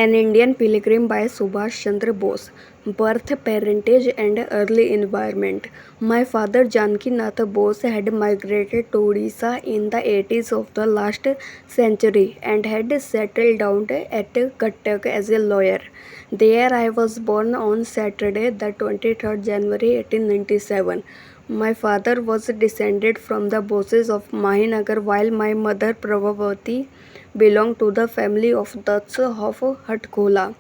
An Indian Pilgrim by Subhash Chandra Bose. Birth, parentage, and early environment. My father Janki Nath Bose had migrated to Odisha in the 80s of the last century and had settled down at Cuttack as a lawyer. There I was born on Saturday, the 23rd January 1897. My father was descended from the Boses of Mahinagar, while my mother Prabhavati belonged to the family of Dutts of Hatkola.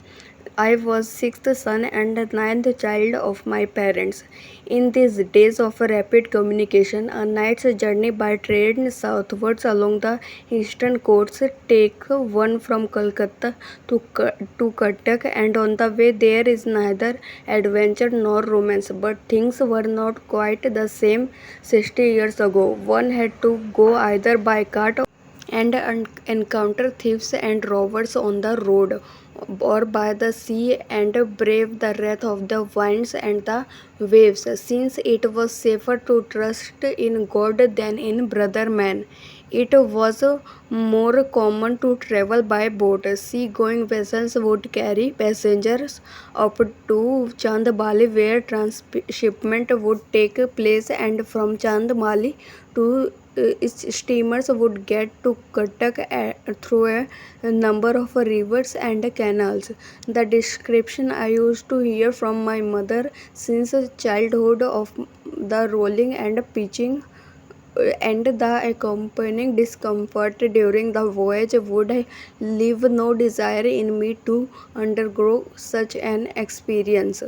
I was sixth son and ninth child of my parents. In these days of rapid communication, a night's journey by train southwards along the eastern coast take one from Kolkata to Cuttack, and on the way there is neither adventure nor romance. But things were not quite the same 60 years ago. One had to go either by cart and encounter thieves and robbers on the road, or by the sea and brave the wrath of the winds and the waves, since it was safer to trust in God than in brother man. It was more common to travel by boat. Sea-going vessels would carry passengers up to Chandbali, where transshipment would take place, and from Chandbali to steamers would get to Cuttack through a number of rivers and canals. The description I used to hear from my mother since childhood of the rolling and pitching and the accompanying discomfort during the voyage would leave no desire in me to undergo such an experience.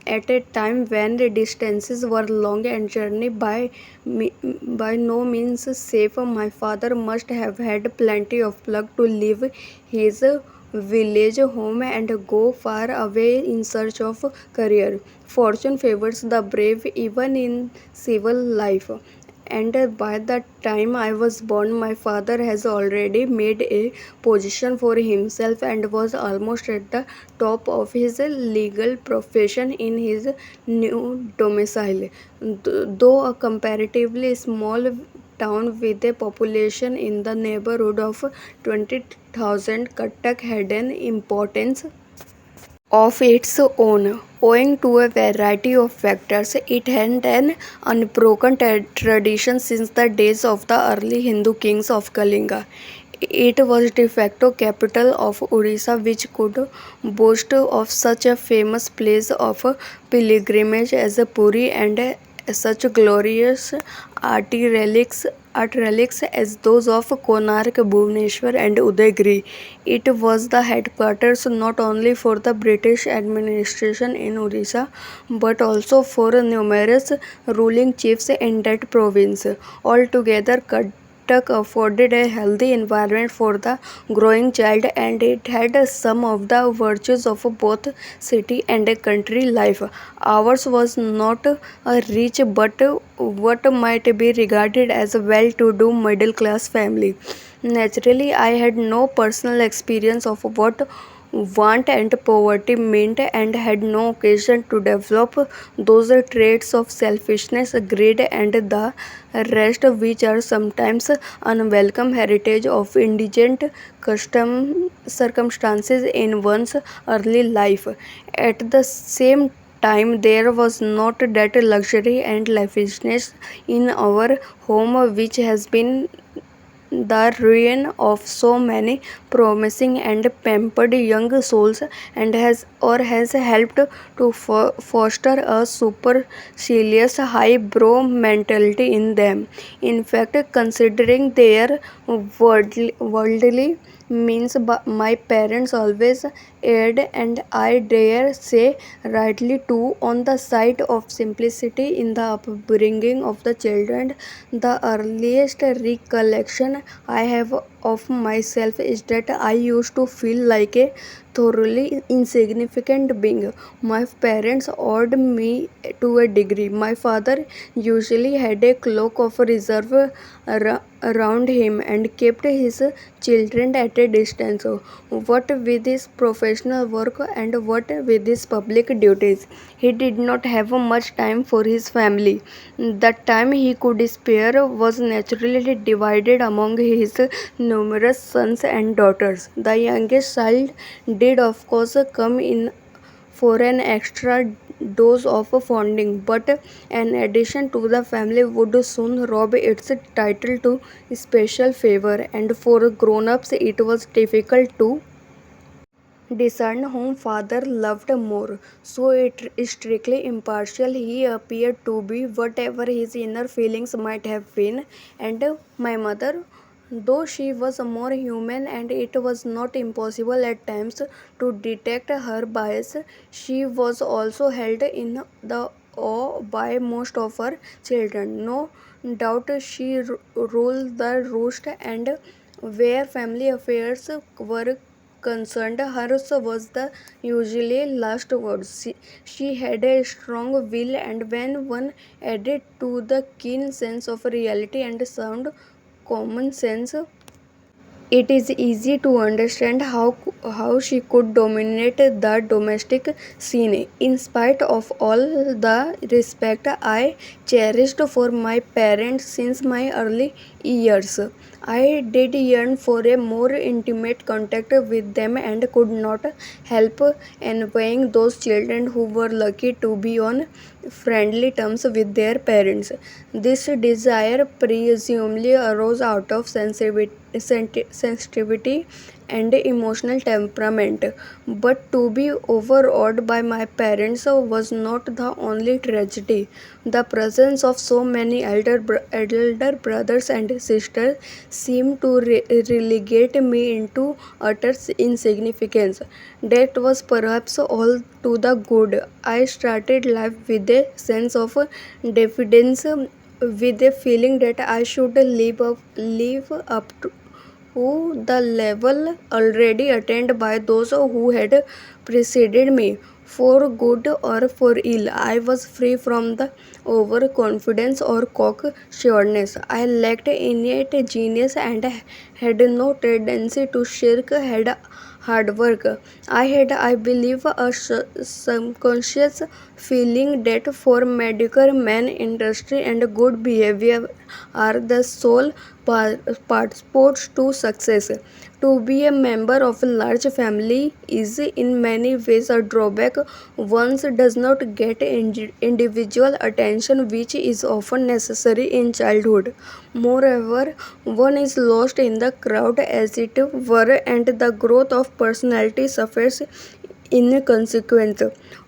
At a time when the distances were long and journey by no means safe, my father must have had plenty of pluck to leave his village home and go far away in search of career. Fortune favors the brave even in civil life, and by the time I was born, my father has already made a position for himself and was almost at the top of his legal profession in his new domicile. Though a comparatively small town with a population in the neighborhood of 20,000, Cuttack had an importance of its own. Owing to a variety of factors, it had an unbroken tradition since the days of the early Hindu kings of Kalinga. It was de facto capital of Odisha, which could boast of such a famous place of pilgrimage as Puri and such glorious art relics, art relics as those of Konark, Bhubaneswar and Udaygiri. It was the headquarters not only for the British administration in Odisha but also for numerous ruling chiefs in that province. Altogether, Cuttack afforded a healthy environment for the growing child, and it had some of the virtues of both city and country life. Ours was not a rich but what might be regarded as a well-to-do middle-class family. Naturally, I had no personal experience of what want and poverty meant and had no occasion to develop those traits of selfishness, greed, and the rest which are sometimes unwelcome heritage of indigent circumstances in one's early life. At the same time, there was not that luxury and lavishness in our home which has been the ruin of so many promising and pampered young souls, and has helped to foster a supercilious highbrow mentality in them. In fact, considering their worldly means, my parents always erred, and I dare say rightly too, on the side of simplicity in the upbringing of the children. The earliest recollection I have of myself is that I used to feel like a thoroughly insignificant being. My parents awed me to a degree. My father usually had a cloak of reserve around him and kept his children at a distance, what with his professional work and what with his public duties. He did not have much time for his family. The time he could spare was naturally divided among his numerous sons and daughters. The youngest child did, of course, come in for an extra dose of funding, but an addition to the family would soon rob its title to special favor, and for grown ups, it was difficult to discern whom father loved more. So it strictly impartial he appeared to be, whatever his inner feelings might have been. And my mother, though she was more human and it was not impossible at times to detect her bias, she was also held in the awe by most of her children. No doubt she ruled the roost, and where family affairs were concerned, hers was the usually last word. She had a strong will, and when one added to the keen sense of reality and sound common sense, it is easy to understand how she could dominate the domestic scene. In spite of all the respect I cherished for my parents since my early years, I did yearn for a more intimate contact with them and could not help envying those children who were lucky to be on friendly terms with their parents. This desire presumably arose out of sensitivity and emotional temperament, but to be overawed by my parents was not the only tragedy. The presence of so many elder brothers and sisters seemed to relegate me into utter insignificance. That was perhaps all to the good. I started life with a sense of diffidence, with a feeling that I should live up to the level already attained by those who had preceded me. For good or for ill, I was free from the overconfidence or cocksureness. I lacked innate genius and had no tendency to shirk hard work. I had, I believe, a subconscious feeling that for mediocre men, industry and good behavior are the sole passports to success. To be a member of a large family is in many ways a drawback. One does not get individual attention, which is often necessary in childhood. Moreover, one is lost in the crowd, as it were, and the growth of personality suffers in consequence.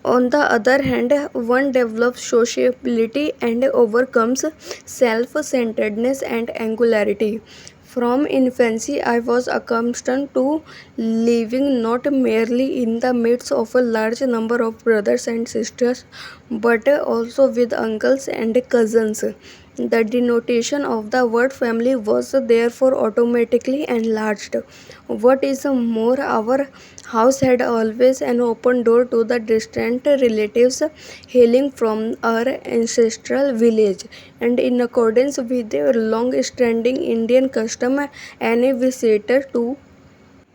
On the other hand, one develops sociability and overcomes self-centeredness and angularity. From infancy, I was accustomed to living not merely in the midst of a large number of brothers and sisters, but also with uncles and cousins. The denotation of the word family was therefore automatically enlarged. What is more, our house had always an open door to the distant relatives hailing from our ancestral village, and in accordance with a long standing Indian custom, any visitor to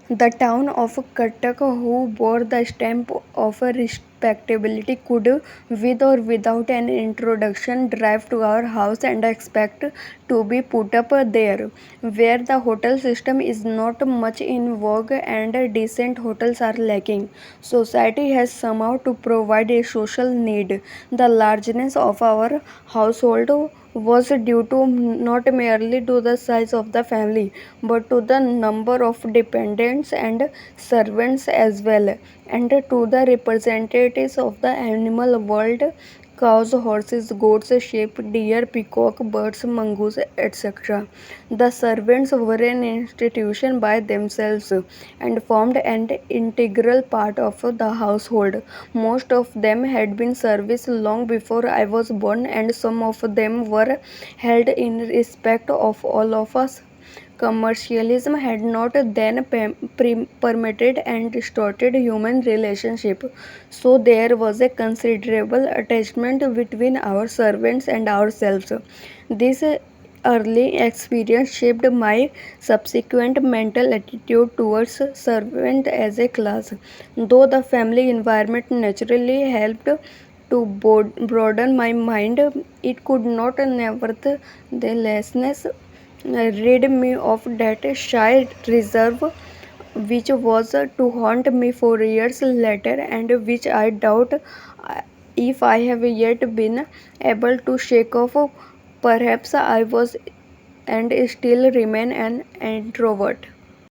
the town of Cuttack who bore the stamp of respectability could, with or without an introduction, drive to our house and expect to be put up there. Where the hotel system is not much in vogue and decent hotels are lacking, society has somehow to provide a social need. The largeness of our household was due to not merely to the size of the family, but to the number of dependents and servants as well, and to the representatives of the animal world: cows, horses, goats, sheep, deer, peacock, birds, mongoose, etc. The servants were an institution by themselves and formed an integral part of the household. Most of them had been service long before I was born, and some of them were held in respect of all of us. Commercialism had not then permitted and distorted human relationship, so there was a considerable attachment between our servants and ourselves. This early experience shaped my subsequent mental attitude towards servant as a class. Though the family environment naturally helped to broaden my mind, it could not nevertheless rid me of that shy reserve which was to haunt me for years later, and which I doubt if I have yet been able to shake off. Perhaps I was and still remain an introvert.